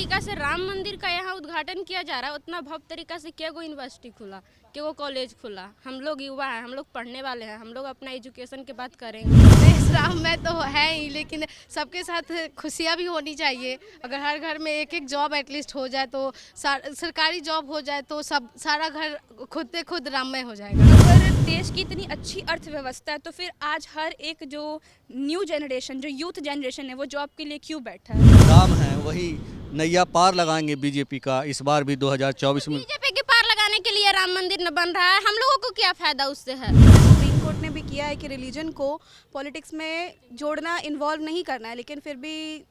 तरीका से राम मंदिर का यहाँ उद्घाटन किया जा रहा है, उतना भव्य तरीका से क्या कोई यूनिवर्सिटी खुला, क्या वो कॉलेज खुला। हम लोग युवा हैं, हम लोग पढ़ने वाले हैं, हम लोग अपना एजुकेशन की बात करेंगे। देश राम में तो है ही, लेकिन सबके साथ खुशियाँ भी होनी चाहिए। अगर हर घर में एक एक जॉब एटलीस्ट हो जाए तो सरकारी जॉब हो जाए तो सब सारा घर खुद पे खुद राममय हो जाएगा। अगर देश की इतनी अच्छी अर्थव्यवस्था है तो फिर आज हर एक जो न्यू जनरेशन, जो यूथ जनरेशन है, वो जॉब के लिए क्यों बैठा है? राम है वही नैया पार लगाएंगे बीजेपी का इस बार भी 2024 में। बीजेपी के पार लगाने के लिए राम मंदिर न बन रहा है, हम लोगों को क्या फायदा उससे है। सुप्रीम कोर्ट ने भी किया है कि रिलीजन को पॉलिटिक्स में जोड़ना, इन्वॉल्व नहीं करना है, लेकिन फिर भी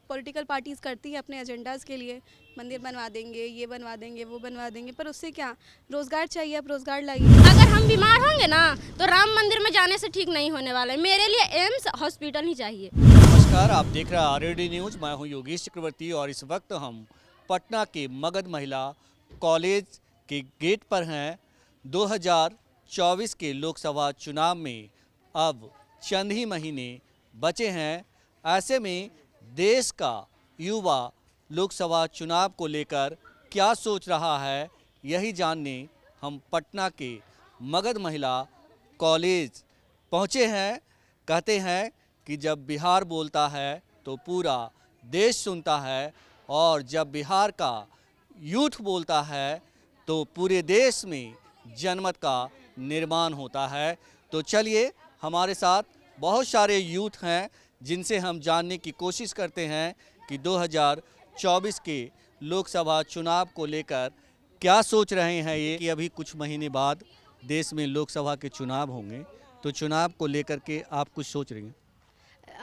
पॉलिटिकल पार्टीज करती हैं अपने एजेंडाज के लिए। मंदिर बनवा देंगे, ये बनवा देंगे, वो बनवा देंगे, पर उससे क्या, रोजगार चाहिए, आप रोजगार लाइए। अगर हम बीमार होंगे ना तो राम मंदिर में जाने से ठीक नहीं होने वाला है। मेरे लिए एम्स हॉस्पिटल ही चाहिए। नमस्कार, आप देख रहे हैं आरएडी न्यूज। मैं हूं योगेश चक्रवर्ती और इस वक्त हम पटना के मगध महिला कॉलेज के गेट पर हैं। 2024 के लोकसभा चुनाव में अब चंद ही महीने बचे हैं। ऐसे में देश का युवा लोकसभा चुनाव को लेकर क्या सोच रहा है, यही जानने हम पटना के मगध महिला कॉलेज पहुँचे हैं। कहते हैं कि जब बिहार बोलता है तो पूरा देश सुनता है, और जब बिहार का यूथ बोलता है तो पूरे देश में जनमत का निर्माण होता है। तो चलिए, हमारे साथ बहुत सारे यूथ हैं जिनसे हम जानने की कोशिश करते हैं कि 2024 के लोकसभा चुनाव को लेकर क्या सोच रहे हैं ये, कि अभी कुछ महीने बाद देश में लोकसभा के चुनाव होंगे, तो चुनाव को लेकर के आप कुछ सोच रही हैं?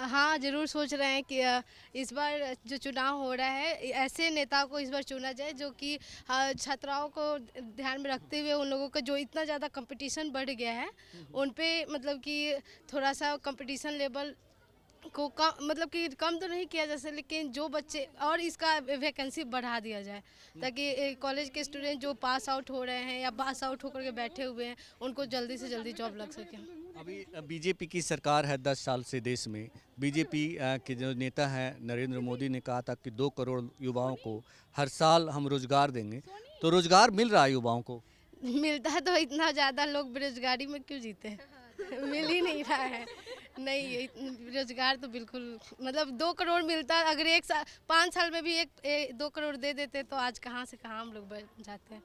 हाँ, ज़रूर सोच रहे हैं कि इस बार जो चुनाव हो रहा है, ऐसे नेता को इस बार चुना जाए जो कि छात्राओं को ध्यान में रखते हुए, उन लोगों का जो इतना ज़्यादा कंपटीशन बढ़ गया है उन पे, मतलब कि थोड़ा सा कंपटीशन लेवल को कम, मतलब कि कम तो नहीं किया जा सकता, लेकिन जो बच्चे और इसका वैकेंसी बढ़ा दिया जाए, ताकि कॉलेज के स्टूडेंट जो पास आउट हो रहे हैं या पास आउट होकर के बैठे हुए हैं उनको जल्दी से जल्दी जॉब लग सके। अभी बीजेपी की सरकार है 10 साल से देश में। बीजेपी के जो नेता हैं नरेंद्र मोदी ने कहा था कि 2 करोड़ युवाओं को हर साल हम रोजगार देंगे, तो रोजगार मिल रहा है युवाओं को? मिलता है तो इतना ज़्यादा लोग बेरोजगारी में क्यों जीते हैं? मिल ही नहीं रहा है। नहीं, रोजगार तो बिल्कुल, मतलब 2 करोड़ मिलता है, अगर 5 साल में भी 2 करोड़ दे देते तो आज कहाँ से कहाँ हम लोग बढ़ जाते हैं।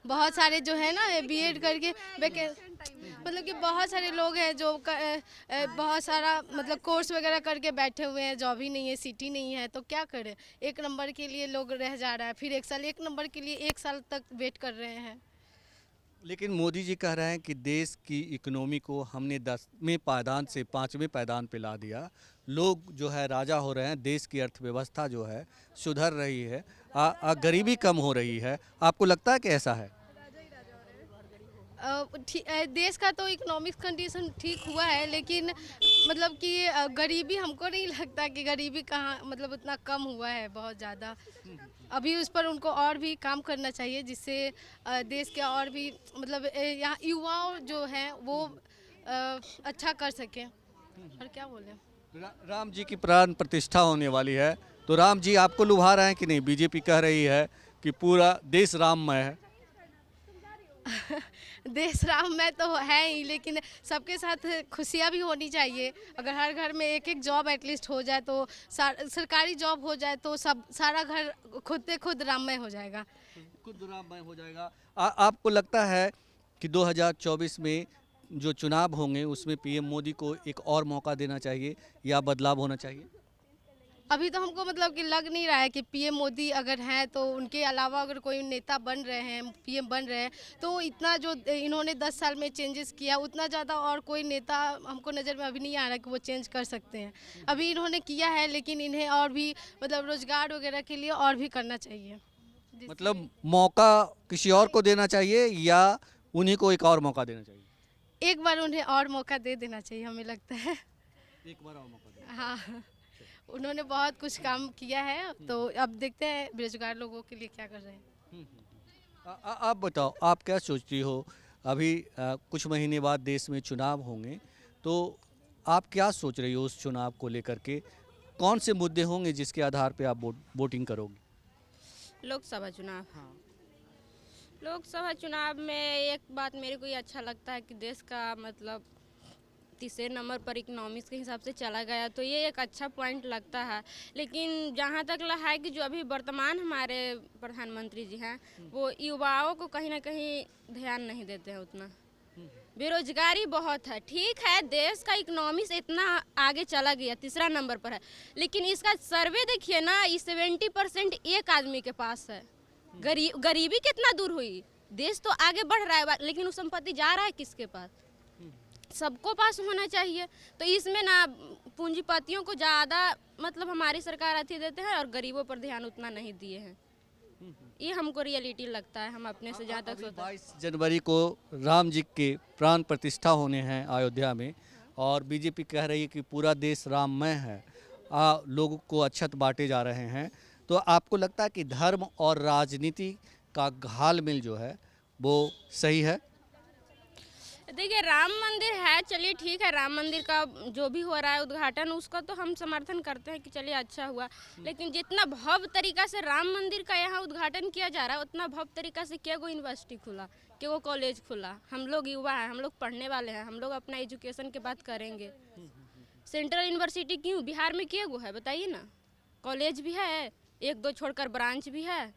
बहुत सारे जो है ना बीएड करके मतलब कि बहुत सारे लोग हैं जो बहुत सारा मतलब कोर्स वगैरह करके बैठे हुए हैं, जॉब ही नहीं है, सिटी नहीं है, तो क्या करें। 1 नंबर के लिए लोग रह जा रहा है, फिर 1 साल 1 नंबर के लिए 1 साल तक वेट कर रहे हैं। लेकिन मोदी जी कह रहे हैं कि देश की इकोनॉमी को हमने 10वें पायदान से 5वें पायदान पे ला दिया। लोग जो है राजा हो रहे हैं, देश की अर्थव्यवस्था जो है सुधर रही है, गरीबी कम हो रही है। आपको लगता है कि ऐसा है? देश का तो इकोनॉमिक कंडीशन ठीक हुआ है, लेकिन मतलब कि गरीबी, हमको नहीं लगता कि गरीबी कहाँ, मतलब उतना कम हुआ है, बहुत ज़्यादा। अभी उस पर उनको और भी काम करना चाहिए, जिससे देश के और भी मतलब यहाँ युवाओं जो हैं वो अच्छा कर सकें। और क्या बोलें। राम जी की प्राण प्रतिष्ठा होने वाली है, तो राम जी आपको लुभा रहे हैं कि नहीं? बीजेपी कह रही है कि पूरा देश राममय है। देश राम में तो है ही, लेकिन सबके साथ खुशियाँ भी होनी चाहिए। अगर हर घर में एक एक जॉब एटलीस्ट हो जाए तो सरकारी जॉब हो जाए तो सब सारा घर खुद पे खुद राममय हो जाएगा। खुद राममय हो जाएगा। आपको लगता है कि 2024 में जो चुनाव होंगे उसमें पीएम मोदी को एक और मौका देना चाहिए या बदलाव होना चाहिए? अभी तो हमको मतलब कि लग नहीं रहा है कि पीएम मोदी अगर हैं तो उनके अलावा अगर कोई नेता बन रहे हैं, पीएम बन रहे हैं, तो इतना जो इन्होंने 10 साल में चेंजेस किया उतना ज़्यादा और कोई नेता हमको नज़र में अभी नहीं आ रहा कि वो चेंज कर सकते हैं। अभी इन्होंने किया है, लेकिन इन्हें और भी मतलब रोजगार वगैरह के लिए और भी करना चाहिए। मतलब मौका किसी और को देना चाहिए या उन्हीं को एक और मौका देना चाहिए? एक बार उन्हें और मौका दे देना चाहिए, हमें लगता है। एक बार और मौका देना। हाँ, उन्होंने बहुत कुछ काम किया है, तो अब देखते हैं बेरोजगार लोगों के लिए क्या कर रहे हैं। आप बताओ, आप क्या सोचती हो? अभी कुछ महीने बाद देश में चुनाव होंगे, तो आप क्या सोच रही हो उस चुनाव को लेकर के? कौन से मुद्दे होंगे जिसके आधार पे आप वोटिंग करोगे? लोकसभा चुनाव हाँ। लोकसभा चुनाव में एक बात मेरे को ये अच्छा लगता है कि देश का मतलब तीसरे नंबर पर इकोनॉमिक्स के हिसाब से चला गया, तो ये एक अच्छा पॉइंट लगता है। लेकिन जहाँ तक है कि जो अभी वर्तमान हमारे प्रधानमंत्री जी हैं वो युवाओं को कहीं ना कहीं ध्यान नहीं देते हैं उतना। बेरोजगारी बहुत है, ठीक है देश का इकोनॉमिक्स इतना आगे चला गया, तीसरा नंबर पर है, लेकिन इसका सर्वे देखिए ना, 70% एक आदमी के पास है। गरीबी कितना दूर हुई, देश तो आगे बढ़ रहा है लेकिन वो संपत्ति जा रहा है किसके पास? सबको पास होना चाहिए। तो इसमें ना पूंजीपतियों को ज़्यादा मतलब हमारी सरकार अति देते हैं और गरीबों पर ध्यान उतना नहीं दिए हैं। ये हमको रियलिटी लगता है, हम अपने से जहाँ तक सोचते हैं। 22 जनवरी को राम जी के प्राण प्रतिष्ठा होने हैं अयोध्या में, और बीजेपी कह रही है कि पूरा देश राममय है, लोगों को अक्षत बांटे जा रहे हैं। तो आपको लगता है कि धर्म और राजनीति का घालमेल जो है वो सही है? देखिए राम मंदिर है, चलिए ठीक है, राम मंदिर का जो भी हो रहा है उद्घाटन उसका तो हम समर्थन करते हैं कि चलिए अच्छा हुआ, लेकिन जितना भव्य तरीका से राम मंदिर का यहाँ उद्घाटन किया जा रहा है उतना भव्य तरीका से क्या कोई यूनिवर्सिटी खुला, क्या वो कॉलेज खुला? हम लोग युवा हैं, हम लोग पढ़ने वाले हैं, हम लोग अपना एजुकेशन की बात करेंगे। सेंट्रल यूनिवर्सिटी क्यों बिहार में क्या वो है बताइए ना? कॉलेज भी है, एक दो छोड़कर ब्रांच भी है,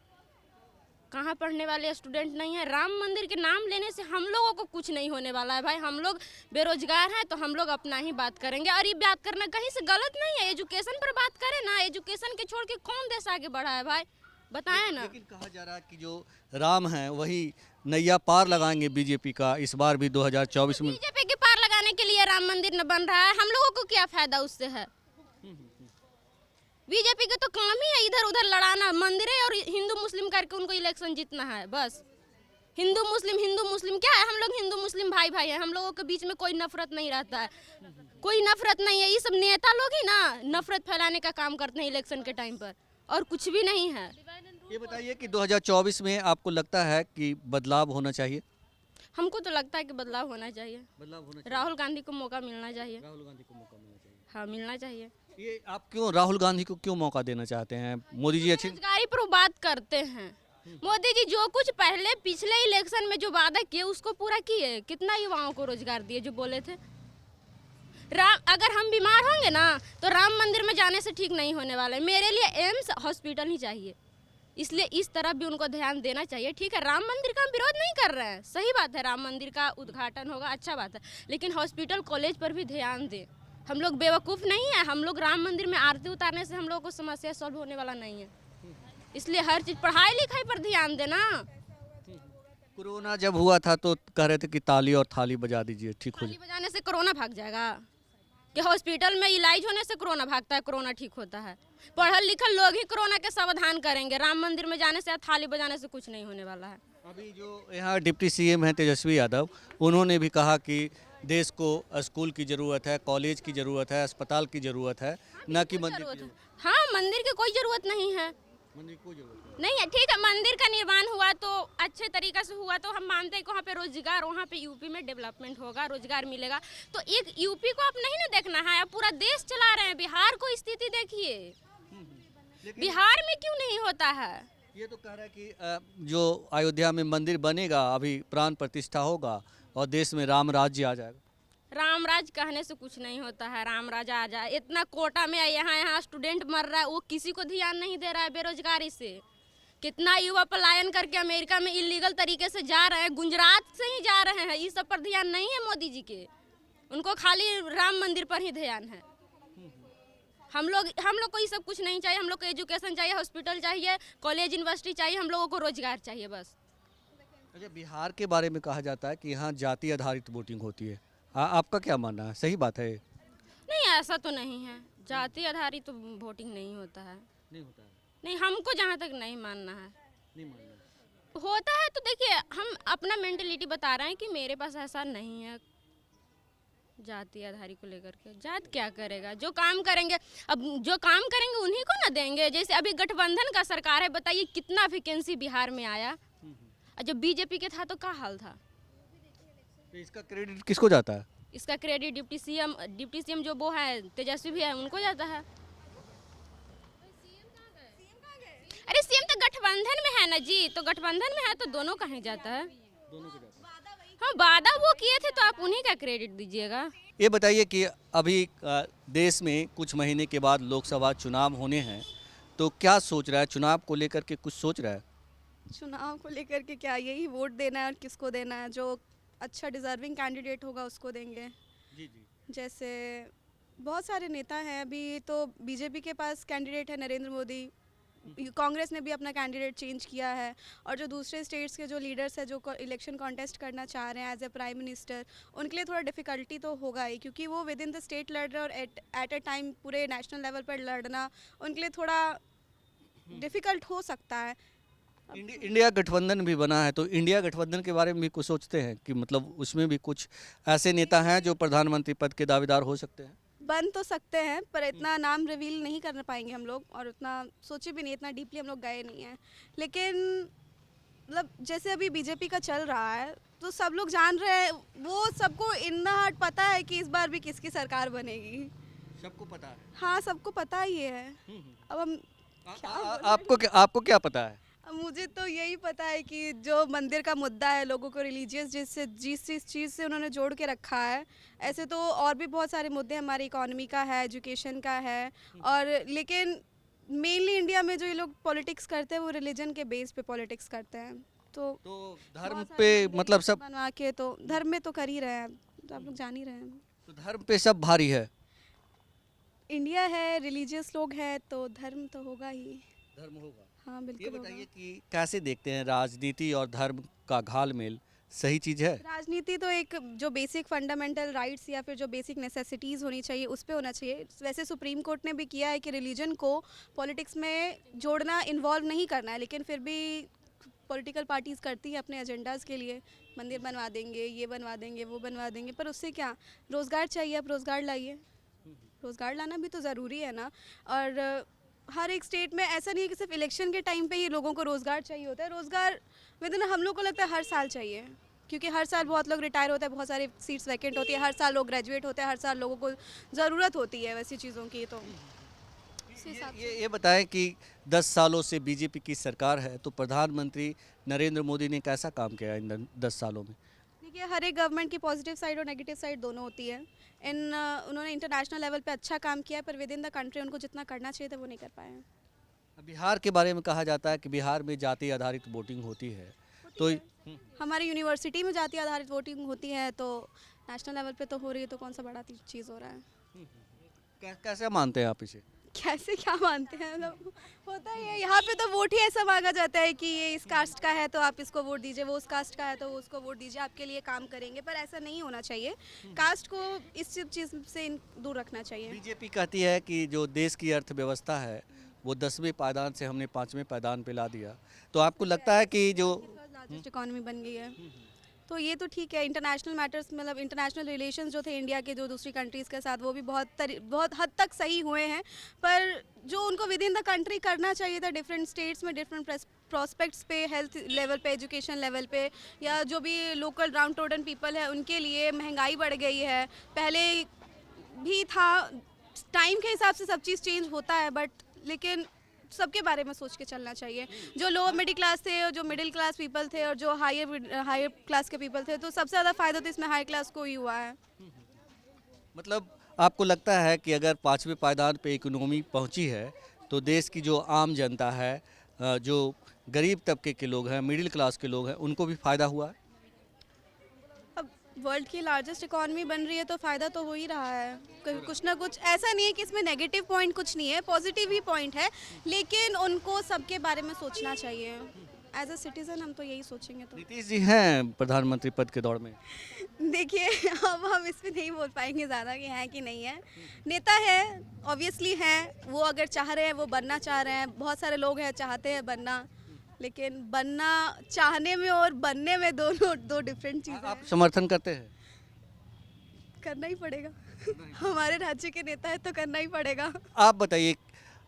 कहाँ पढ़ने वाले स्टूडेंट नहीं है? राम मंदिर के नाम लेने से हम लोगों को कुछ नहीं होने वाला है भाई। हम लोग बेरोजगार हैं तो हम लोग अपना ही बात करेंगे, और ये बात करना कहीं से गलत नहीं है। एजुकेशन पर बात करें ना, एजुकेशन के छोड़ के कौन देश आगे बढ़ा है भाई, बताएं ना। लेकिन कहा जा रहा है कि जो राम है वही नैया पार लगाएंगे बीजेपी का इस बार भी 2024 में। बीजेपी के पार लगाने के लिए राम मंदिर न बन रहा है, हम लोगों को क्या फायदा उससे है? बीजेपी का तो काम ही है इधर उधर लड़ाना, मंदिर और हिंदू मुस्लिम करके उनको इलेक्शन जीतना है बस। हिंदू मुस्लिम क्या है? हम लोग हिंदू मुस्लिम भाई भाई हैं, हम लोगों के बीच में कोई नफरत नहीं रहता है, कोई नफरत नहीं है। ये सब नेता लोग ही ना नफरत फैलाने का काम करते हैं इलेक्शन के टाइम पर, और कुछ भी नहीं है। ये बताइए कि 2024 में आपको लगता है कि बदलाव होना चाहिए? हमको तो लगता है कि बदलाव होना चाहिए, बदलाव होना राहुल गांधी को मौका मिलना चाहिए। राहुल गांधी को मौका मिलना चाहिए। हाँ मिलना चाहिए। ये आप क्यों राहुल गांधी को क्यों मौका देना चाहते हैं? मोदी जी अच्छी बेरोजगारी पर बात करते हैं, मोदी जी जो कुछ पहले पिछले इलेक्शन में जो वादा किए उसको पूरा किए, कितना युवाओं को रोजगार दिए जो बोले थे। अगर हम बीमार होंगे ना तो राम मंदिर में जाने से ठीक नहीं होने वाला है। मेरे लिए एम्स हॉस्पिटल ही चाहिए, इसलिए इस तरफ भी उनको ध्यान देना चाहिए। ठीक है राम मंदिर का हम विरोध नहीं कर रहे हैं, सही बात है, राम मंदिर का उद्घाटन होगा अच्छा बात है, लेकिन हॉस्पिटल कॉलेज पर भी ध्यान दें। हम लोग बेवकूफ़ नहीं है, हम लोग राम मंदिर में आरती उतारने से हम लोगों को समस्या सॉल्व होने वाला नहीं है, इसलिए हर चीज़ पढ़ाई लिखाई पर ध्यान देना। कोरोना जब हुआ था तो कह रहे थे कि ताली और थाली बजा दीजिए ठीक हो ताली बजाने से कोरोना भाग जाएगा? कि हॉस्पिटल में इलाज होने से कोरोना भागता है, कोरोना ठीक होता है? पढ़ल लिखल लोग ही कोरोना के समाधान करेंगे, राम मंदिर में जाने से या थाली बजाने से कुछ नहीं होने वाला है। अभी जो यहाँ डिप्टी सीएम हैं तेजस्वी यादव, उन्होंने भी कहा कि देश को स्कूल की ज़रूरत है, कॉलेज की ज़रूरत है, अस्पताल की ज़रूरत है, न कि मंदिर की। हाँ मंदिर की कोई ज़रूरत नहीं है, मंदिर की कोई ज़रूरत नहीं है। ठीक है मंदिर का निर्माण हुआ तो अच्छे तरीक़े से हुआ तो हम मानते हैं कि वहाँ पे रोजगार, वहाँ पे यूपी में डेवलपमेंट होगा, रोजगार मिलेगा। तो एक यूपी को आप नहीं ना देखना है, आप पूरा देश चला रहे हैं। बिहार को स्थिति देखिए, बिहार में क्यों नहीं होता है? ये तो कह रहा है कि जो अयोध्या में मंदिर बनेगा, अभी प्राण प्रतिष्ठा होगा और देश में राम राज्य आ जाएगा। राम राज कहने से कुछ नहीं होता है, राम राजा आ जाए। इतना कोटा में यहाँ स्टूडेंट मर रहा है, वो किसी को ध्यान नहीं दे रहा है बेरोजगारी से। कितना युवा पलायन करके अमेरिका में इलीगल तरीके से जा रहे हैं, गुजरात से ही जा रहे हैं। इस सब पर ध्यान नहीं है मोदी जी के, उनको खाली राम मंदिर पर ही ध्यान है। हम लोग को ये सब कुछ नहीं चाहिए, हम लोग को एजुकेशन चाहिए, हॉस्पिटल चाहिए, कॉलेज यूनिवर्सिटी चाहिए, हम लोगों को रोजगार चाहिए बस। अच्छा बिहार के बारे में कहा जाता है कि यहाँ जाति आधारित वोटिंग होती है, आपका क्या मानना है, सही बात है? नहीं ऐसा तो नहीं है, जाति आधारित तो वोटिंग नहीं होता है। नहीं होता है? नहीं हमको जहाँ तक नहीं मानना है। नहीं मानना होता है तो देखिए हम अपना मेंटलिटी बता रहे हैं कि मेरे पास ऐसा नहीं है जाति आधारित को लेकर के। जात क्या करेगा, जो काम करेंगे, अब जो काम करेंगे उन्हीं को ना देंगे। जैसे अभी गठबंधन का सरकार है, बताइए कितना वैकेंसी बिहार में आया, और जब बीजेपी के था तो क्या हाल था। तो इसका क्रेडिट किसको जाता है? इसका क्रेडिट डिप्टी सीएम जो वो है तेजस्वी भी है उनको जाता है। अरे सीएम तो गठबंधन गठबंधन में है ना जी, तो गठबंधन में है तो दोनों कहीं जाता है। दोनों को जाता है। हाँ, वादा वो किए थे तो आप उन्हीं का क्रेडिट दीजिएगा। ये बताइए कि अभी देश में कुछ महीने के बाद लोकसभा चुनाव होने हैं, तो क्या सोच रहा है, चुनाव को लेकर के कुछ सोच रहा है? चुनाव को लेकर के क्या, यही वोट देना है और किसको देना है, जो अच्छा डिज़र्विंग कैंडिडेट होगा उसको देंगे। जी जी। जैसे बहुत सारे नेता हैं, अभी तो बीजेपी के पास कैंडिडेट है नरेंद्र मोदी, कांग्रेस ने भी अपना कैंडिडेट चेंज किया है, और जो दूसरे स्टेट्स के जो लीडर्स हैं जो इलेक्शन कॉन्टेस्ट करना चाह रहे हैं एज ए प्राइम मिनिस्टर, उनके लिए थोड़ा डिफ़िकल्टी तो होगा ही, क्योंकि वो विद इन द स्टेट लड़ रहे हैं और एट अ टाइम पूरे नेशनल लेवल पर लड़ना उनके लिए थोड़ा डिफ़िकल्ट हो सकता है। इंडिया गठबंधन भी बना है, तो इंडिया गठबंधन के बारे में भी कुछ सोचते हैं कि मतलब उसमें भी कुछ ऐसे नेता हैं जो प्रधानमंत्री पद के दावेदार हो सकते हैं? बन तो सकते हैं, पर इतना नाम रिवील नहीं कर पाएंगे हम लोग, और उतना सोचे भी नहीं, इतना डीपली हम लोग गए नहीं हैं। लेकिन मतलब जैसे अभी बीजेपी का चल रहा है तो सब लोग जान रहे हैं, वो सबको इन द हार्ट पता है कि इस बार भी किसकी सरकार बनेगी। सबको पता है। हाँ, सबको पता ही है। अब हम आपको क्या पता है? अब मुझे तो यही पता है कि जो मंदिर का मुद्दा है, लोगों को रिलीजियस जिस चीज़ से उन्होंने जोड़ के रखा है, ऐसे तो और भी बहुत सारे मुद्दे हमारी इकोनॉमी का है, एजुकेशन का है, और लेकिन मेनली इंडिया में जो ये लोग पॉलिटिक्स करते हैं वो रिलीजन के बेस पे पॉलिटिक्स करते हैं। तो धर्म बहुत सारे पे मंदिर मतलब सब, बनवा के तो धर्म में तो कर ही रहे हैं, तो आप लोग जान ही रहे हैं। तो धर्म पे सब भारी है। इंडिया है, रिलीजियस लोग हैं, तो धर्म तो होगा ही। धर्म होगा। हाँ, ये बिल्कुल होगा। बताइए कि कैसे देखते हैं राजनीति और धर्म का घालमेल, सही चीज है? राजनीति तो एक जो बेसिक फंडामेंटल राइट्स या फिर जो बेसिक नेसेसिटीज़ होनी चाहिए उस पे होना चाहिए। वैसे सुप्रीम कोर्ट ने भी किया है कि रिलीजन को पॉलिटिक्स में जोड़ना, इन्वॉल्व नहीं करना है, लेकिन फिर भी पॉलिटिकल पार्टीज़ करती हैं अपने एजेंडाज़ के लिए, मंदिर बनवा देंगे, ये बनवा देंगे, वो बनवा देंगे, पर उससे क्या, रोज़गार चाहिए, आप रोज़गार लाइए। रोज़गार लाना भी तो ज़रूरी है ना। और हर एक स्टेट में ऐसा नहीं है कि सिर्फ इलेक्शन के टाइम पे ही लोगों को रोज़गार चाहिए होता है। रोज़गार विद इन हम लोग को लगता है हर साल चाहिए, क्योंकि हर साल बहुत लोग रिटायर होते हैं, बहुत सारी सीट्स वैकेंट होती है, हर साल लोग ग्रेजुएट होते हैं, हर साल लोगों को ज़रूरत होती है वैसी चीज़ों की। तो उस हिसाब से ये बताएं कि 10 सालों से बीजेपी की सरकार है, तो प्रधानमंत्री नरेंद्र मोदी ने कैसा काम किया है इन 10 सालों में? देखिए, हर एक गवर्नमेंट की पॉजिटिव साइड और नेगेटिव साइड दोनों होती है। उन्होंने इंटरनेशनल लेवल पे अच्छा काम किया है, पर विद इन द कंट्री उनको जितना करना चाहिए था वो नहीं कर पाए हैं। बिहार के बारे में कहा जाता है कि बिहार में जाति आधारित वोटिंग होती है, तो हमारी यूनिवर्सिटी में जाति आधारित वोटिंग होती है, तो नेशनल लेवल पे तो हो रही है, तो कौन सा बड़ा चीज़ हो रहा है। कैसे मानते हैं आप इसे? कैसे क्या मानते हैं, मतलब होता ही है। यहाँ पे तो वोट ही ऐसा मांगा जाता है कि ये इस कास्ट का है तो आप इसको वोट दीजिए, वो उस कास्ट का है तो वो उसको वोट दीजिए, आपके लिए काम करेंगे, पर ऐसा नहीं होना चाहिए। कास्ट को इस सब चीज़ से दूर रखना चाहिए। बीजेपी कहती है कि जो देश की अर्थव्यवस्था है वो 10वें पायदान से हमने 5वें पायदान पे ला दिया, तो आपको लगता है कि जो लार्जेस्ट इकोनॉमी बन गई है, तो ये तो ठीक है। इंटरनेशनल मैटर्स, मतलब इंटरनेशनल रिलेशंस जो थे इंडिया के जो दूसरी कंट्रीज़ के साथ, वो भी बहुत हद तक सही हुए हैं, पर जो उनको विद इन द कंट्री करना चाहिए था, डिफरेंट स्टेट्स में डिफरेंट प्रॉस्पेक्ट्स पे, हेल्थ लेवल पे, एजुकेशन लेवल पे, या जो भी लोकल डाउन टोडन पीपल है उनके लिए महंगाई बढ़ गई है। पहले भी था, टाइम के हिसाब से सब चीज़ चेंज होता है, बट लेकिन सबके बारे में सोच के चलना चाहिए। जो लोअर मिडिल क्लास थे और जो मिडिल क्लास पीपल थे और जो हायर क्लास के पीपल थे, तो सबसे ज़्यादा फ़ायदा तो इसमें हाई क्लास को ही हुआ है। मतलब आपको लगता है कि अगर 5वें पायदान पे इकोनॉमी पहुंची है, तो देश की जो आम जनता है, जो गरीब तबके के लोग हैं, मिडिल क्लास के लोग हैं, उनको भी फ़ायदा हुआ है? अब वर्ल्ड की लार्जेस्ट इकॉनमी बन रही है तो फ़ायदा तो हो ही रहा है। कुछ ना कुछ, ऐसा नहीं है कि इसमें नेगेटिव पॉइंट कुछ नहीं है, पॉजिटिव ही पॉइंट है, लेकिन उनको सबके बारे में सोचना चाहिए। एज अ सिटीज़न हम तो यही सोचेंगे। तो नीतीश जी हैं प्रधानमंत्री पद के दौड़ में? देखिए, अब हम इस पर नहीं बोल पाएंगे ज़्यादा कि हैं कि नहीं है। नेता है, ऑब्वियसली हैं, वो अगर चाह रहे हैं, वो बनना चाह रहे हैं, बहुत सारे लोग हैं चाहते हैं बनना, लेकिन बनना चाहने में और बनने में दो डिफरेंट चीज़ें आप हैं। समर्थन करते हैं? करना ही पड़ेगा। हमारे राज्य के नेता है तो करना ही पड़ेगा। आप बताइए,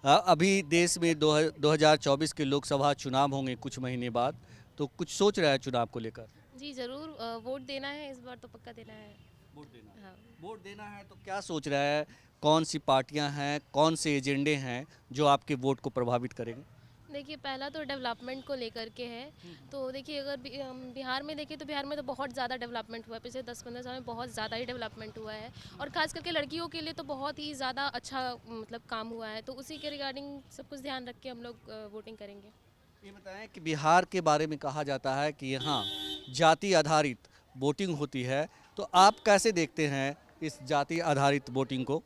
अभी देश में 2024 के लोकसभा चुनाव होंगे कुछ महीने बाद, तो कुछ सोच रहा है चुनाव को लेकर? जी ज़रूर, वोट देना है, इस बार तो पक्का देना है। वोट देना है। हाँ। वोट देना है तो क्या सोच रहा है, कौन सी पार्टियां हैं, कौन से एजेंडे हैं जो आपके वोट को प्रभावित करेंगे? देखिए पहला तो डेवलपमेंट को लेकर के है। तो देखिए अगर बिहार में देखें तो बिहार में तो बहुत ज़्यादा डेवलपमेंट हुआ है, पिछले 10-15 साल में बहुत ज़्यादा ही डेवलपमेंट हुआ है और ख़ास करके लड़कियों के लिए तो बहुत ही ज़्यादा अच्छा मतलब काम हुआ है। तो उसी के रिगार्डिंग सब कुछ ध्यान रख के हम लोग वोटिंग करेंगे। ये बताएं कि बिहार के बारे में कहा जाता है कि यहाँ जाति आधारित वोटिंग होती है, तो आप कैसे देखते हैं इस जाति आधारित वोटिंग को?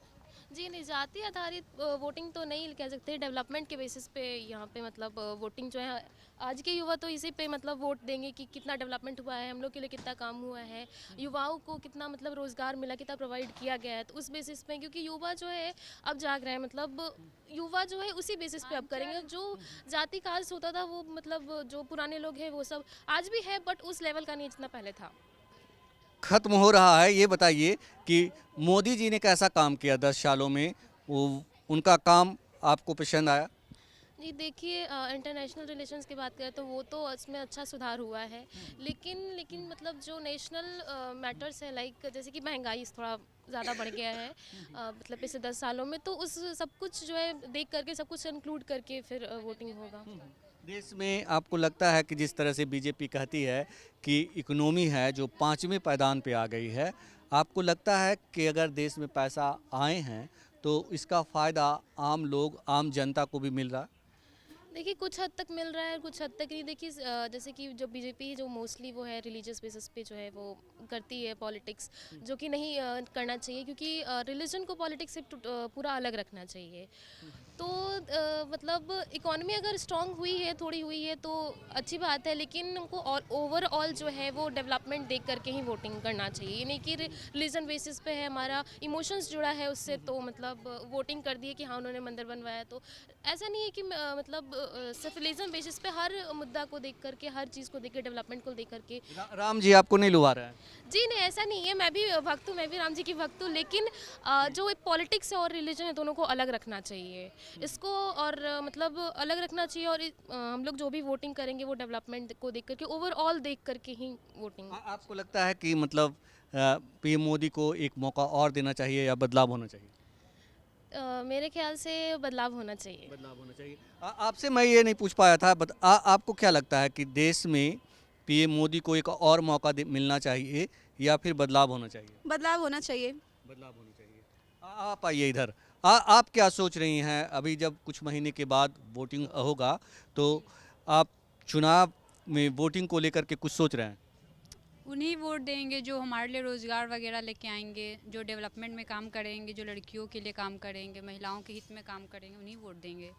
जी नहीं, जाति आधारित वोटिंग तो नहीं कह सकते, डेवलपमेंट के बेसिस पे यहाँ पे मतलब वोटिंग जो है आज के युवा तो इसी पे मतलब वोट देंगे कि कितना डेवलपमेंट हुआ है, हम लोग के लिए कितना काम हुआ है, युवाओं को कितना मतलब रोज़गार मिला, कितना प्रोवाइड किया गया है। तो उस बेसिस पे क्योंकि युवा जो है अब जाग रहे हैं, मतलब युवा जो है उसी बेसिस पे अब करेंगे। जो जाति कास्ट होता था वो मतलब जो पुराने लोग हैं वो सब आज भी है बट उस लेवल का नहीं जितना पहले था। खत्म हो रहा है, ये बताइए कि मोदी जी ने कैसा काम किया 10 सालों में, वो उनका काम आपको पसंद आया? जी देखिए इंटरनेशनल रिलेशंस की बात करें तो वो तो इसमें अच्छा सुधार हुआ है, लेकिन मतलब जो नेशनल मैटर्स है लाइक जैसे कि महंगाई थोड़ा ज़्यादा बढ़ गया है मतलब पिछले 10 सालों में, तो उस सब कुछ जो है देख करके सब कुछ इंक्लूड करके फिर वोटिंग होगा। देश में आपको लगता है कि जिस तरह से बीजेपी कहती है कि इकोनॉमी है जो 5वें पायदान पे आ गई है, आपको लगता है कि अगर देश में पैसा आए हैं तो इसका फ़ायदा आम लोग, आम जनता को भी मिल रहा है? देखिए कुछ हद तक मिल रहा है, कुछ हद तक नहीं। देखिए जैसे कि जो बीजेपी जो मोस्टली वो है रिलीजियस बेसिस पे जो है वो करती है पॉलिटिक्स, जो कि नहीं करना चाहिए क्योंकि रिलीजन को पॉलिटिक्स से पूरा अलग रखना चाहिए। तो मतलब इकोनॉमी अगर स्ट्रांग हुई है, थोड़ी हुई है तो अच्छी बात है, लेकिन हमको ओवरऑल जो है वो डेवलपमेंट देख करके ही वोटिंग करना चाहिए। ये नहीं कि रिलीजन बेसिस पे है, हमारा इमोशंस जुड़ा है उससे तो मतलब वोटिंग कर दिए कि हाँ उन्होंने मंदिर बनवाया। तो ऐसा नहीं है कि मतलब सिर्फ रिलीजन बेसिस पे हर मुद्दा को देख करके, हर चीज़ को देख के, डेवलपमेंट को देख करके। राम जी आपको नहीं लुभा रहा है? जी नहीं, ऐसा नहीं है, मैं भी भक्त हूँ, मैं भी राम जी की भक्त हूँ, लेकिन जो पॉलिटिक्स है और रिलीजन है दोनों को अलग रखना चाहिए इसको, और मतलब अलग रखना चाहिए। और हम लोग जो भी वोटिंग करेंगे वो डेवलपमेंट को देख करके, ओवरऑल देख करके ही वोटिंग। आपको लगता है कि मतलब पीएम मोदी को एक मौका और देना चाहिए या बदलाव होना चाहिए? मेरे ख्याल से बदलाव होना चाहिए। बदलाव होना चाहिए। आपसे मैं ये नहीं पूछ पाया था, आपको क्या लगता है कि देश में पीएम मोदी को एक और मौका मिलना चाहिए या फिर बदलाव होना चाहिए? बदलाव होना चाहिए। बदलाव होना चाहिए। आप आइए इधर। आप क्या सोच रही हैं? अभी जब कुछ महीने के बाद वोटिंग होगा तो आप चुनाव में वोटिंग को लेकर के कुछ सोच रहे हैं? उन्हीं वोट देंगे जो हमारे लिए रोज़गार वगैरह लेके आएंगे, जो डेवलपमेंट में काम करेंगे, जो लड़कियों के लिए काम करेंगे, महिलाओं के हित में काम करेंगे, उन्हीं वोट देंगे।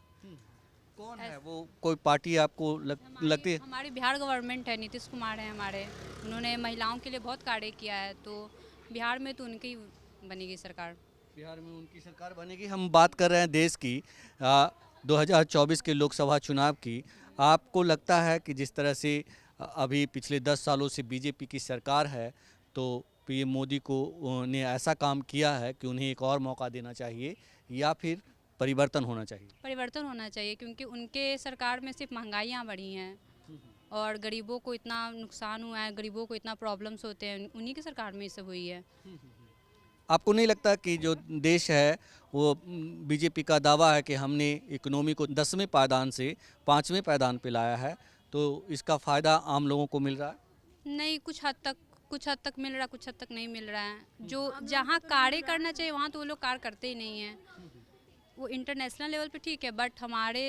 कौन है वो? कोई पार्टी आपको लगती है? हमारी बिहार गवर्नमेंट है, नीतीश कुमार है हमारे, उन्होंने महिलाओं के लिए बहुत कार्य किया है, तो बिहार में तो उनकी बनेगी सरकार। बिहार में उनकी सरकार बनेगी। हम बात कर रहे हैं देश की 2024 के लोकसभा चुनाव की। आपको लगता है कि जिस तरह से अभी पिछले 10 सालों से बीजेपी की सरकार है तो पीएम मोदी को ने ऐसा काम किया है कि उन्हें एक और मौका देना चाहिए या फिर परिवर्तन होना चाहिए? परिवर्तन होना चाहिए क्योंकि उनके सरकार में सिर्फ महंगाइयाँ बढ़ी हैं और गरीबों को इतना नुकसान हुआ है, गरीबों को इतना प्रॉब्लम्स होते हैं, उन्हीं की सरकार में ये सब हुई है। आपको नहीं लगता कि जो देश है वो बीजेपी का दावा है कि हमने इकोनॉमी को 10वें पायदान से 5वें पायदान पे लाया है, तो इसका फ़ायदा आम लोगों को मिल रहा है? नहीं, कुछ हद तक मिल रहा है, कुछ हद तक नहीं मिल रहा है। जो जहाँ कार्य करना चाहिए वहाँ तो वो लोग कार्य करते ही नहीं हैं। वो इंटरनेशनल लेवल पे ठीक है बट हमारे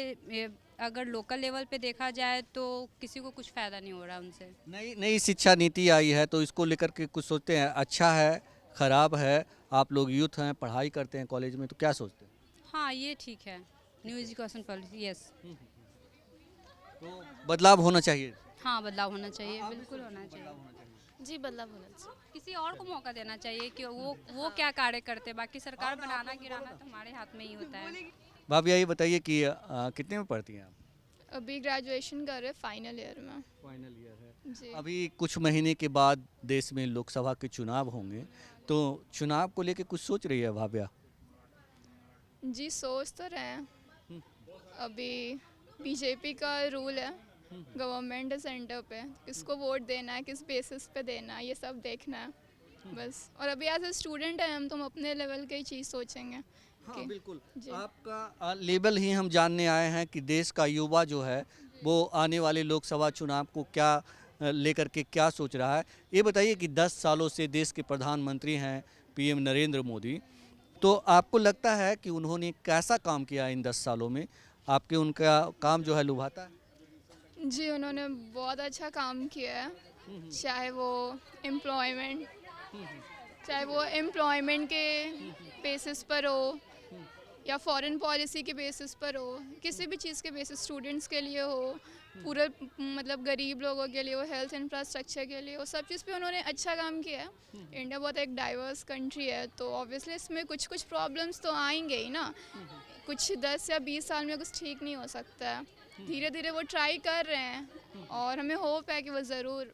अगर लोकल लेवल पे देखा जाए तो किसी को कुछ फ़ायदा नहीं हो रहा उनसे। नई शिक्षा नीति आई है तो इसको लेकर के कुछ सोचते हैं? अच्छा है, ख़राब है? आप लोग यूथ हैं, पढ़ाई करते हैं कॉलेज में, तो क्या सोचते हैं? हाँ, ये ठीक है, न्यू एजुकेशन पॉलिसी, यस। तो बदलाव होना चाहिए। हाँ, बदलाव होना चाहिए, बिल्कुल होना चाहिए। जी बदलाव होना चाहिए। किसी और को मौका देना चाहिए कि वो क्या कार्य करते हैं, बाकी सरकार बनाना गिराना तो हमारे हाथ में ही होता है। भाभी ये बताइए कि कितने में पढ़ती हैं आप? अभी ग्रेजुएशन कर रहे फाइनल ईयर में। फाइनल ईयर है। जी। अभी कुछ महीने के बाद देश में लोकसभा के चुनाव होंगे, तो चुनाव को लेके कुछ सोच रही है भाभ्या? जी सोच तो रहे हैं। अभी बीजेपी का रूल है, गवर्नमेंट है सेंटर पे, किसको वोट देना है, किस बेसिस पे देना है, ये सब देखना है बस। और अभी एज ए स्टूडेंट है हम, तो हम अपने लेवल की ही चीज़ सोचेंगे हाँ कि- बिल्कुल। जी। आपका लेबल ही हम जानने आए हैं कि देश का युवा जो है वो आने वाले लोकसभा चुनाव को क्या लेकर के क्या सोच रहा है। ये बताइए कि 10 सालों से देश के प्रधानमंत्री हैं पीएम नरेंद्र मोदी, तो आपको लगता है कि उन्होंने कैसा काम किया इन 10 सालों में? आपके उनका काम जो है लुभाता है? जी, उन्होंने बहुत अच्छा काम किया है, चाहे वो एम्प्लॉयमेंट के बेसिस पर हो या फॉरेन पॉलिसी के बेसिस पर हो, किसी भी चीज़ के बेसिस, स्टूडेंट्स के लिए हो, पूरे मतलब गरीब लोगों के लिए हो, हेल्थ इंफ्रास्ट्रक्चर के लिए हो, सब चीज़ पे उन्होंने अच्छा काम किया है। इंडिया बहुत एक डाइवर्स कंट्री है, तो ऑब्वियसली इसमें कुछ कुछ प्रॉब्लम्स तो आएंगे ही ना। कुछ 10 या 20 साल में कुछ ठीक नहीं हो सकता है। धीरे धीरे वो ट्राई कर रहे हैं और हमें होप है कि वो ज़रूर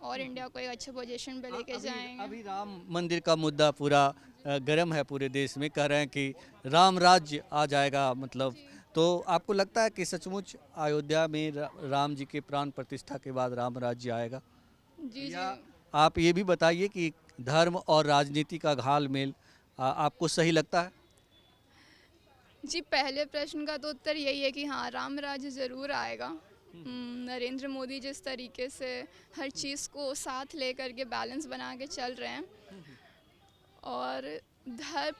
और इंडिया को एक अच्छे पोजीशन पे लेके जाएंगे। अभी राम मंदिर का मुद्दा पूरा गर्म है पूरे देश में, कह रहे हैं कि राम राज्य आ जाएगा, मतलब तो आपको लगता है कि सचमुच अयोध्या में राम जी के प्राण प्रतिष्ठा के बाद राम राज्य आएगा? जी जी। या आप ये भी बताइए कि धर्म और राजनीति का घालमेल आपको सही लगता है? जी, पहले प्रश्न का तो उत्तर यही है कि हाँ, राम राज्य ज़रूर आएगा। नरेंद्र मोदी जिस तरीके से हर चीज़ को साथ लेकर के बैलेंस बना के चल रहे हैं, और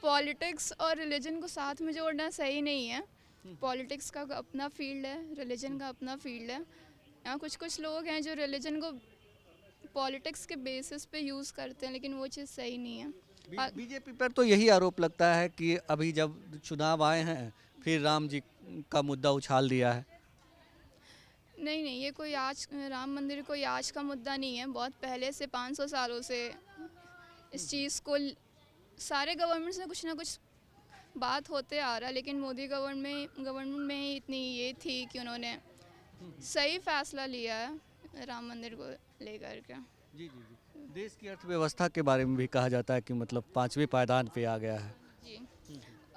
पॉलिटिक्स और रिलीजन को साथ में जोड़ना सही नहीं है। पॉलिटिक्स का अपना फील्ड है, रिलीजन का अपना फील्ड है। यहाँ कुछ कुछ लोग हैं जो रिलीजन को पॉलिटिक्स के बेसिस पे यूज़ करते हैं, लेकिन वो चीज़ सही नहीं है। बीजेपी पर तो यही आरोप लगता है कि अभी जब चुनाव आए हैं फिर राम जी का मुद्दा उछाल दिया है। नहीं नहीं, ये कोई आज राम मंदिर कोई आज का मुद्दा नहीं है। बहुत पहले से 500 सालों से इस चीज़ को सारे गवर्नमेंट्स में कुछ ना कुछ बात होते आ रहा है, लेकिन मोदी गवर्नमेंट में ही इतनी ये थी कि उन्होंने सही फैसला लिया है राम मंदिर को लेकर के। जी जी जी। देश की अर्थव्यवस्था के बारे में भी कहा जाता है कि मतलब 5वें पायदान पे आ गया है। जी,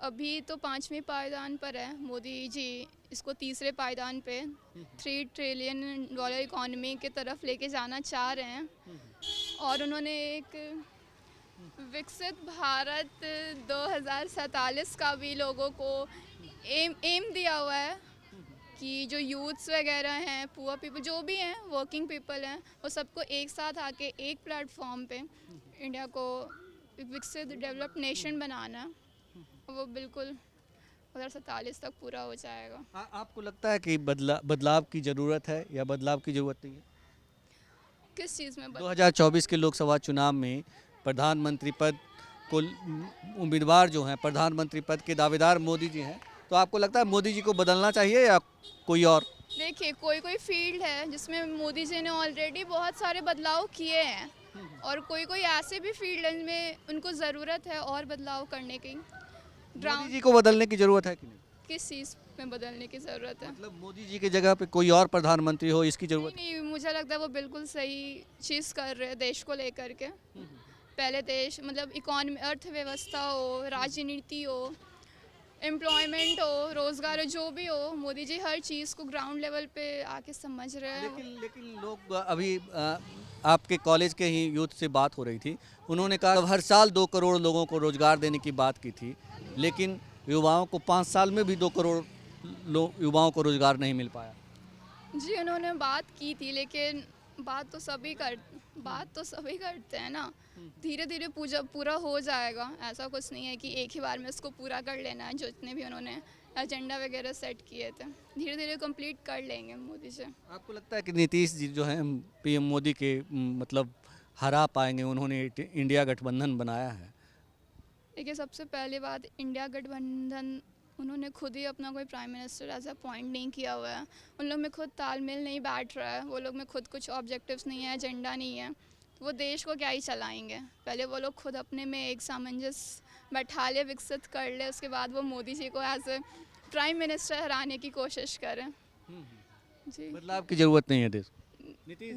अभी तो 5वें पायदान पर है। मोदी जी इसको 3रे पायदान पे $3 ट्रिलियन इकॉनमी की तरफ लेके जाना चाह रहे हैं, और उन्होंने एक विकसित भारत 2047 का भी लोगों को एम दिया हुआ है कि जो यूथ्स वगैरह हैं, पुअर पीपल जो भी हैं, वर्किंग पीपल हैं, वो सबको एक साथ आके एक प्लेटफॉर्म पे इंडिया को विकसित डेवलप्ड नेशन बनाना है। वो बिल्कुल 2047 तक पूरा हो जाएगा। आपको लगता है कि बदलाव की ज़रूरत है या बदलाव की ज़रूरत नहीं है? किस चीज़ में 2024 के लोकसभा चुनाव में प्रधानमंत्री पद को उम्मीदवार जो हैं, प्रधानमंत्री पद के दावेदार मोदी जी हैं, तो आपको लगता है मोदी जी को बदलना चाहिए या कोई और? देखिए, कोई कोई फील्ड है जिसमें मोदी जी ने ऑलरेडी बहुत सारे बदलाव किए हैं, और कोई कोई ऐसे भी फील्ड है जिनमें उनको ज़रूरत है और बदलाव करने की। मोदी जी को बदलने की ज़रूरत है कि नहीं? किस चीज़ में बदलने की ज़रूरत है? मतलब मोदी जी की जगह पे कोई और प्रधानमंत्री हो, इसकी ज़रूरत? नहीं, मुझे लगता है वो बिल्कुल सही चीज़ कर रहे हैं देश को लेकर के। पहले देश मतलब इकॉनमी, अर्थव्यवस्था हो, राजनीति हो, एम्प्लॉयमेंट हो, रोज़गार हो, जो भी हो, मोदी जी हर चीज़ को ग्राउंड लेवल पे आके समझ रहे हैं। लेकिन लोग अभी आपके कॉलेज के ही यूथ से बात हो रही थी, उन्होंने कहा हर साल 2 करोड़ लोगों को रोज़गार देने की बात की थी, लेकिन युवाओं को 5 साल में भी 2 करोड़ युवाओं को रोज़गार नहीं मिल पाया। जी, उन्होंने बात की थी, लेकिन बात तो सभी करते हैं ना। धीरे धीरे पूरा हो जाएगा। ऐसा कुछ नहीं है कि एक ही बार में इसको पूरा कर लेना है। जितने भी उन्होंने एजेंडा वगैरह सेट किए थे, धीरे धीरे कंप्लीट कर लेंगे मोदी जी। आपको लगता है कि नीतीश जी जो हैं पीएम मोदी के मतलब हरा पाएंगे? उन्होंने इंडिया गठबंधन बनाया है। देखिए, सबसे पहली बात, इंडिया गठबंधन उन्होंने खुद ही अपना कोई प्राइम मिनिस्टर एज अपॉइंट नहीं किया हुआ है। उन लोग में खुद तालमेल नहीं बैठ रहा है। वो लोग में खुद कुछ ऑब्जेक्टिव्स नहीं है, एजेंडा नहीं है, तो वो देश को क्या ही चलाएंगे। पहले वो लोग खुद अपने में एक सामंजस्य बैठा ले, विकसित कर ले, उसके बाद वो मोदी जी को एज ए प्राइम मिनिस्टर हराने की कोशिश करें। जी, बदलाव की ज़रूरत नहीं है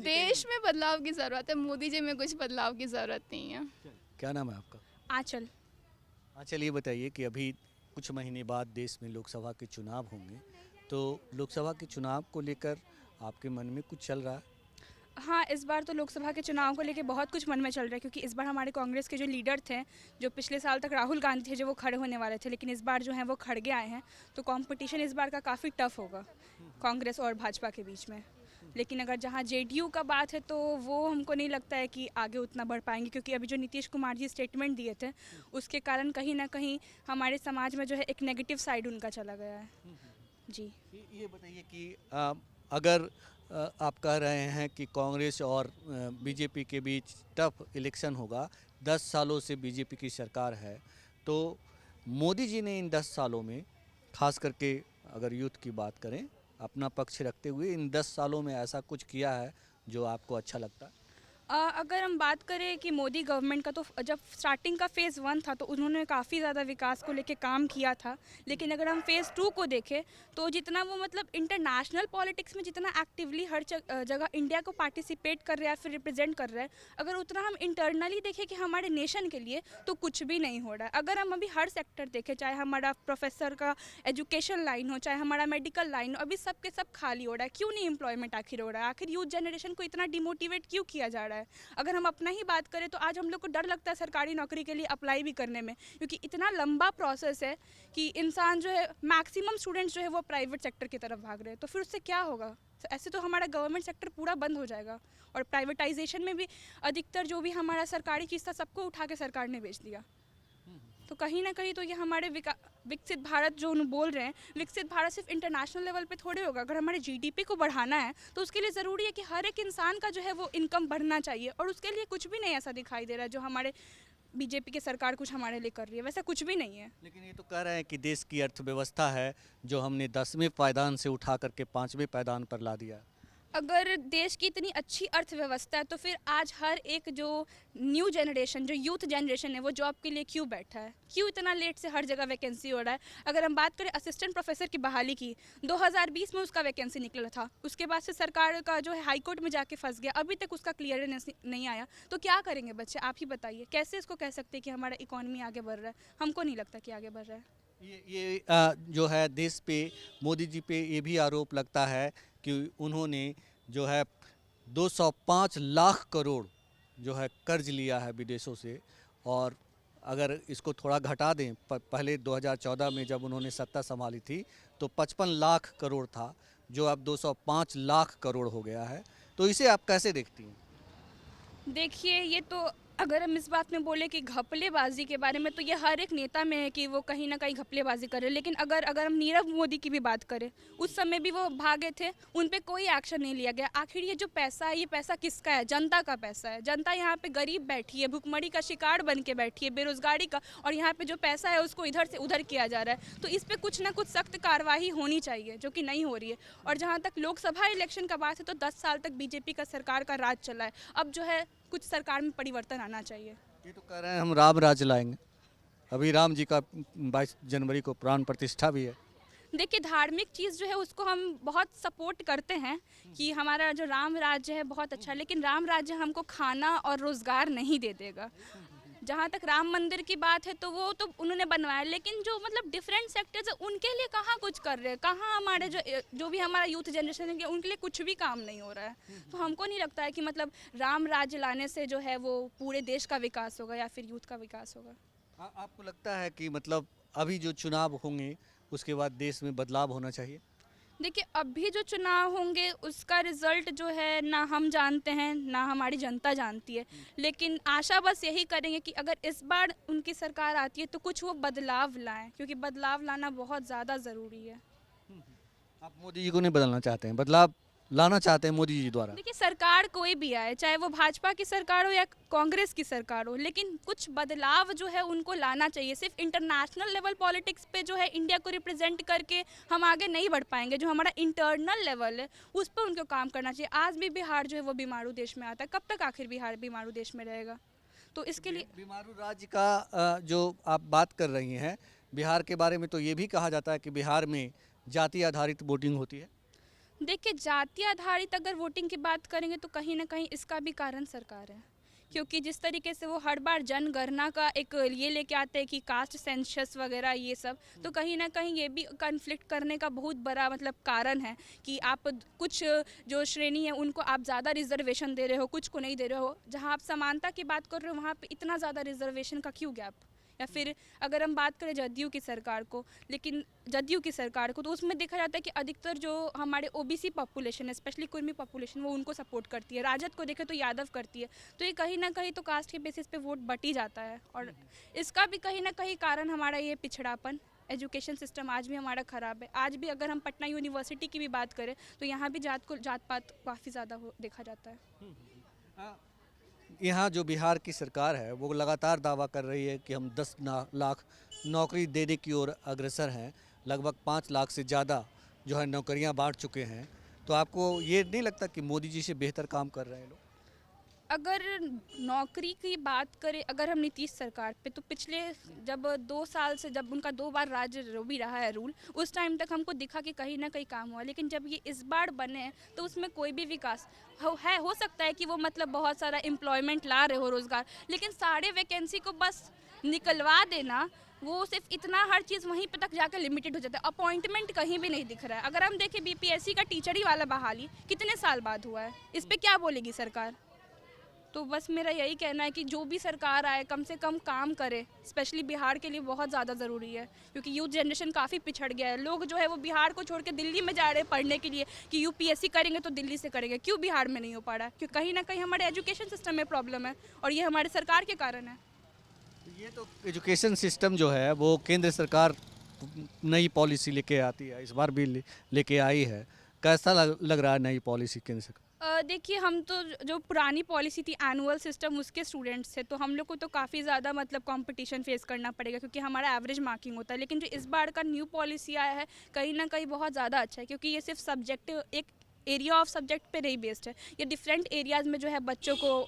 देश में बदलाव की ज़रूरत है, मोदी जी में कुछ बदलाव की ज़रूरत नहीं है। क्या नाम है आपका? आंचल। चलिए बताइए कि अभी कुछ महीने बाद देश में लोकसभा के चुनाव होंगे, तो लोकसभा के चुनाव को लेकर आपके मन में कुछ चल रहा है? हाँ, इस बार तो लोकसभा के चुनाव को लेके बहुत कुछ मन में चल रहा है, क्योंकि इस बार हमारे कांग्रेस के जो लीडर थे, जो पिछले साल तक राहुल गांधी थे, जो वो खड़े होने वाले थे, लेकिन इस बार जो है वो खड़गे आए हैं। तो कंपटीशन इस बार का काफ़ी टफ होगा कांग्रेस और भाजपा के बीच में। लेकिन अगर जहाँ जेडीयू का बात है तो वो हमको नहीं लगता है कि आगे उतना बढ़ पाएंगे, क्योंकि अभी जो नीतीश कुमार जी स्टेटमेंट दिए थे उसके कारण कहीं ना कहीं हमारे समाज में जो है एक नेगेटिव साइड उनका चला गया है। जी, ये बताइए कि अगर आप कह रहे हैं कि कांग्रेस और बीजेपी के बीच टफ इलेक्शन होगा, 10 सालों से बीजेपी की सरकार है, तो मोदी जी ने इन 10 सालों में, खास करके अगर यूथ की बात करें, अपना पक्ष रखते हुए इन 10 सालों में ऐसा कुछ किया है जो आपको अच्छा लगता है? अगर हम बात करें कि मोदी गवर्नमेंट का, तो जब स्टार्टिंग का फ़ेज़ 1 था तो उन्होंने काफ़ी ज़्यादा विकास को लेके काम किया था। लेकिन अगर हम फ़ेज़ 2 को देखें तो जितना वो मतलब इंटरनेशनल पॉलिटिक्स में जितना एक्टिवली हर जगह इंडिया को पार्टिसिपेट कर रहा है, फिर रिप्रेजेंट कर रहा है, अगर उतना हम इंटरनली देखें कि हमारे नेशन के लिए, तो कुछ भी नहीं हो रहा है। अगर हम अभी हर सेक्टर देखें, चाहे हमारा प्रोफेसर का एजुकेशन लाइन हो, चाहे हमारा मेडिकल लाइन हो, अभी सब के सब खाली हो रहा है। क्यों नहीं एम्प्लॉयमेंट आखिर हो रहा है? आखिर यूथ जनरेशन को इतना डिमोटिवेट क्यों किया जा रहा है? अगर हम अपना ही बात करें तो आज हम लोग को डर लगता है सरकारी नौकरी के लिए अप्लाई भी करने में, क्योंकि इतना लंबा प्रोसेस है कि इंसान जो है, मैक्सिमम स्टूडेंट्स जो है वो प्राइवेट सेक्टर की तरफ भाग रहे हैं। तो फिर उससे क्या होगा? ऐसे तो हमारा गवर्नमेंट सेक्टर पूरा बंद हो जाएगा। और प्राइवेटाइजेशन में भी अधिकतर जो भी हमारा सरकारी चीज़ था सबको उठा के सरकार ने बेच दिया। तो कहीं ना कहीं तो ये हमारे विकसित भारत जो बोल रहे हैं, विकसित भारत सिर्फ इंटरनेशनल लेवल पे थोड़े होगा। अगर हमारे जीडीपी को बढ़ाना है तो उसके लिए ज़रूरी है कि हर एक इंसान का जो है वो इनकम बढ़ना चाहिए, और उसके लिए कुछ भी नहीं ऐसा दिखाई दे रहा है जो हमारे बीजेपी की सरकार कुछ हमारे लिए कर रही है। वैसा कुछ भी नहीं है। लेकिन ये तो कह रहे हैं कि देश की अर्थव्यवस्था है जो हमने 10वें पायदान से उठा करके 5वें पायदान पर ला दिया। अगर देश की इतनी अच्छी अर्थव्यवस्था है तो फिर आज हर एक जो न्यू जनरेशन, जो यूथ जनरेशन है, वो जॉब के लिए क्यों बैठा है? क्यों इतना लेट से हर जगह वैकेंसी हो रहा है? अगर हम बात करें असिस्टेंट प्रोफेसर की बहाली की, 2020 में उसका वैकेंसी निकला था, उसके बाद से सरकार का जो है हाई कोर्ट में जाके फंस गया, अभी तक उसका क्लियरेंस नहीं आया। तो क्या करेंगे बच्चे? आप ही बताइए, कैसे इसको कह सकते हैं कि हमारा इकोनॉमी आगे बढ़ रहा है? हमको नहीं लगता कि आगे बढ़ रहा है। ये जो है देश पे, मोदी जी पे ये भी आरोप लगता है कि उन्होंने जो है 205 लाख करोड़ जो है कर्ज लिया है विदेशों से। और अगर इसको थोड़ा घटा दें, पहले 2014 में जब उन्होंने सत्ता संभाली थी तो 55 लाख करोड़ था, जो अब 205 लाख करोड़ हो गया है। तो इसे आप कैसे देखती हैं? देखिए, ये तो अगर हम इस बात में बोले कि घपलेबाजी के बारे में, तो ये हर एक नेता में है कि वो कहीं ना कहीं घपलेबाजी करे। लेकिन अगर हम नीरव मोदी की भी बात करें, उस समय भी वो भागे थे, उन पे कोई एक्शन नहीं लिया गया। आखिर ये जो पैसा है, ये पैसा किसका है? जनता का पैसा है। जनता यहाँ पे गरीब बैठी है, भुखमरी का शिकार बन के बैठी है, बेरोजगारी का, और यहाँ पे जो पैसा है उसको इधर से उधर किया जा रहा है। तो इस पर कुछ ना कुछ सख्त कार्रवाई होनी चाहिए, जो कि नहीं हो रही है। और जहाँ तक लोकसभा इलेक्शन का बात है, तो 10 साल तक बीजेपी का सरकार का राज चला है। अब जो है कुछ सरकार में परिवर्तन आना चाहिए। ये तो कह रहे हैं हम राम राज लाएंगे। अभी राम जी का 22 जनवरी को प्राण प्रतिष्ठा भी है। देखिए, धार्मिक चीज़ जो है उसको हम बहुत सपोर्ट करते हैं कि हमारा जो राम राज्य है बहुत अच्छा है, लेकिन राम राज्य हमको खाना और रोज़गार नहीं दे देगा। जहाँ तक राम मंदिर की बात है तो वो तो उन्होंने बनवाया, लेकिन जो मतलब डिफरेंट सेक्टर्स है उनके लिए कहाँ कुछ कर रहे हैं? कहाँ हमारे जो भी हमारा यूथ जनरेशन है उनके लिए कुछ भी काम नहीं हो रहा है। तो हमको नहीं लगता है कि मतलब राम राज्य लाने से जो है वो पूरे देश का विकास होगा या फिर यूथ का विकास होगा। आपको लगता है कि मतलब अभी जो चुनाव होंगे उसके बाद देश में बदलाव होना चाहिए? देखिए, अभी जो चुनाव होंगे उसका रिजल्ट जो है ना हम जानते हैं ना हमारी जनता जानती है, लेकिन आशा बस यही करेंगे कि अगर इस बार उनकी सरकार आती है तो कुछ वो बदलाव लाएं, क्योंकि बदलाव लाना बहुत ज़्यादा ज़रूरी है। आप मोदी जी को नहीं बदलना चाहते हैं, बदलाव लाना चाहते हैं मोदी जी द्वारा? देखिए, सरकार कोई भी आए, चाहे वो भाजपा की सरकार हो या कांग्रेस की सरकार हो, लेकिन कुछ बदलाव जो है उनको लाना चाहिए। सिर्फ इंटरनेशनल लेवल पॉलिटिक्स पे जो है इंडिया को रिप्रेजेंट करके हम आगे नहीं बढ़ पाएंगे। जो हमारा इंटरनल लेवल है उस पर उनको काम करना चाहिए। आज भी बिहार जो है वो बीमारू देश में आता है, कब तक आखिर बिहार बीमारू देश में रहेगा? तो इसके लिए बीमारू राज्य का जो आप बात कर रही हैं बिहार के बारे में, तो ये भी कहा जाता है कि बिहार में जाति आधारित वोटिंग होती है। देखिए, जाति आधारित अगर वोटिंग की बात करेंगे तो कहीं ना कहीं इसका भी कारण सरकार है, क्योंकि जिस तरीके से वो हर बार जनगणना का एक ये लेके आते हैं कि कास्ट सेंसस वगैरह ये सब, तो कहीं ना कहीं ये भी कन्फ्लिक्ट करने का बहुत बड़ा मतलब कारण है कि आप कुछ जो श्रेणी है उनको आप ज़्यादा रिजर्वेशन दे रहे हो, कुछ को नहीं दे रहे हो। जहाँ आप समानता की बात कर रहे हो वहाँ पे इतना ज़्यादा रिजर्वेशन का क्यों गैप? या फिर अगर हम बात करें जदयू की सरकार को, लेकिन जदयू की सरकार को तो उसमें देखा जाता है कि अधिकतर जो हमारे ओबीसी पॉपुलेशन है, स्पेशली कुर्मी पॉपुलेशन, वो उनको सपोर्ट करती है। राजद को देखें तो यादव करती है। तो ये कहीं ना कहीं तो कास्ट के बेसिस पे वोट बट ही जाता है, और इसका भी कहीं ना कहीं कारण हमारा ये पिछड़ापन, एजुकेशन सिस्टम आज भी हमारा ख़राब है। आज भी अगर हम पटना यूनिवर्सिटी की भी बात करें तो यहाँ भी जात पात काफ़ी ज़्यादा देखा जाता है। यहाँ जो बिहार की सरकार है वो लगातार दावा कर रही है कि हम 10 लाख नौकरी देने की ओर अग्रसर हैं। लगभग 5 लाख से ज़्यादा जो है नौकरियाँ बांट चुके हैं। तो आपको ये नहीं लगता कि मोदी जी से बेहतर काम कर रहे हैं लोग? अगर नौकरी की बात करें, अगर हम नीतीश सरकार पे, तो पिछले जब 2 साल से जब उनका 2 बार राज्य भी रहा है रूल, उस टाइम तक हमको दिखा कि कहीं ना कहीं काम हुआ। लेकिन जब ये इस बार बने हैं तो उसमें कोई भी विकास हो सकता है कि वो मतलब बहुत सारा एम्प्लॉयमेंट ला रहे हो, रोज़गार, लेकिन सारे वैकेंसी को बस निकलवा देना, वो सिर्फ इतना हर चीज़ वहीं पे तक जाकर लिमिटेड हो जाता है। अपॉइंटमेंट कहीं भी नहीं दिख रहा है। अगर हम देखें बीपीएससी का टीचर ही वाला बहाली कितने साल बाद हुआ है, इस पर क्या बोलेगी सरकार? तो बस मेरा यही कहना है कि जो भी सरकार आए कम से कम काम करे। स्पेशली बिहार के लिए बहुत ज़्यादा ज़रूरी है, क्योंकि यूथ जनरेशन काफ़ी पिछड़ गया है। लोग जो है वो बिहार को छोड़ के दिल्ली में जा रहे हैं पढ़ने के लिए कि यूपीएससी करेंगे तो दिल्ली से करेंगे। क्यों बिहार में नहीं हो पा रहा है? क्योंकि कहीं ना कहीं हमारे एजुकेशन सिस्टम में प्रॉब्लम है, और ये हमारे सरकार के कारण है। ये तो एजुकेशन सिस्टम जो है वो केंद्र सरकार नई पॉलिसी लेके आती है, इस बार भी लेके आई है। कैसा लग रहा है नई पॉलिसी केंद्र सरकार? देखिए, हम तो जो पुरानी पॉलिसी थी एनुअल सिस्टम, उसके स्टूडेंट्स थे, तो हम लोग को तो काफ़ी ज़्यादा मतलब कंपटीशन फेस करना पड़ेगा, क्योंकि हमारा एवरेज मार्किंग होता है। लेकिन जो इस बार का न्यू पॉलिसी आया है कहीं ना कहीं बहुत ज़्यादा अच्छा है, क्योंकि ये सिर्फ सब्जेक्ट, एक एरिया ऑफ सब्जेक्ट पे नहीं बेस्ड है। ये डिफरेंट एरियाज़ में जो है बच्चों को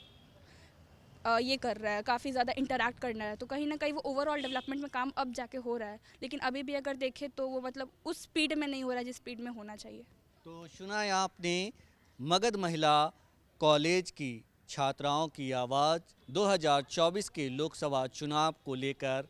ये कर रहा है, काफ़ी ज़्यादा इंटरैक्ट करना है। तो कहीं ना कहीं वो ओवरऑल डेवलपमेंट में काम अब जाके हो रहा है। लेकिन अभी भी अगर देखें तो वो मतलब उस स्पीड में नहीं हो रहा है जिस स्पीड में होना चाहिए। तो सुना है आपने मगध महिला कॉलेज की छात्राओं की आवाज़। 2024 के लोकसभा चुनाव को लेकर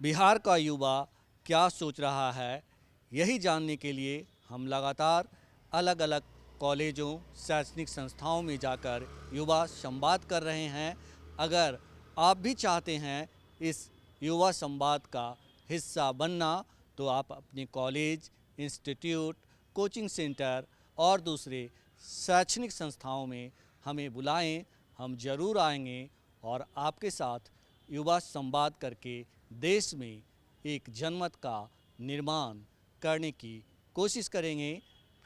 बिहार का युवा क्या सोच रहा है, यही जानने के लिए हम लगातार अलग अलग कॉलेजों, शैक्षणिक संस्थाओं में जाकर युवा संवाद कर रहे हैं। अगर आप भी चाहते हैं इस युवा संवाद का हिस्सा बनना, तो आप अपने कॉलेज, इंस्टीट्यूट, कोचिंग सेंटर और दूसरे शैक्षणिक संस्थाओं में हमें बुलाएं। हम ज़रूर आएंगे और आपके साथ युवा संवाद करके देश में एक जनमत का निर्माण करने की कोशिश करेंगे।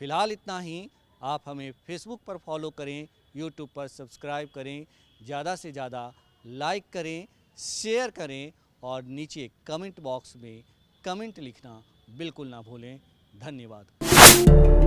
फ़िलहाल इतना ही। आप हमें फेसबुक पर फॉलो करें, यूट्यूब पर सब्सक्राइब करें, ज़्यादा से ज़्यादा लाइक करें, शेयर करें और नीचे कमेंट बॉक्स में कमेंट लिखना बिल्कुल ना भूलें। धन्यवाद।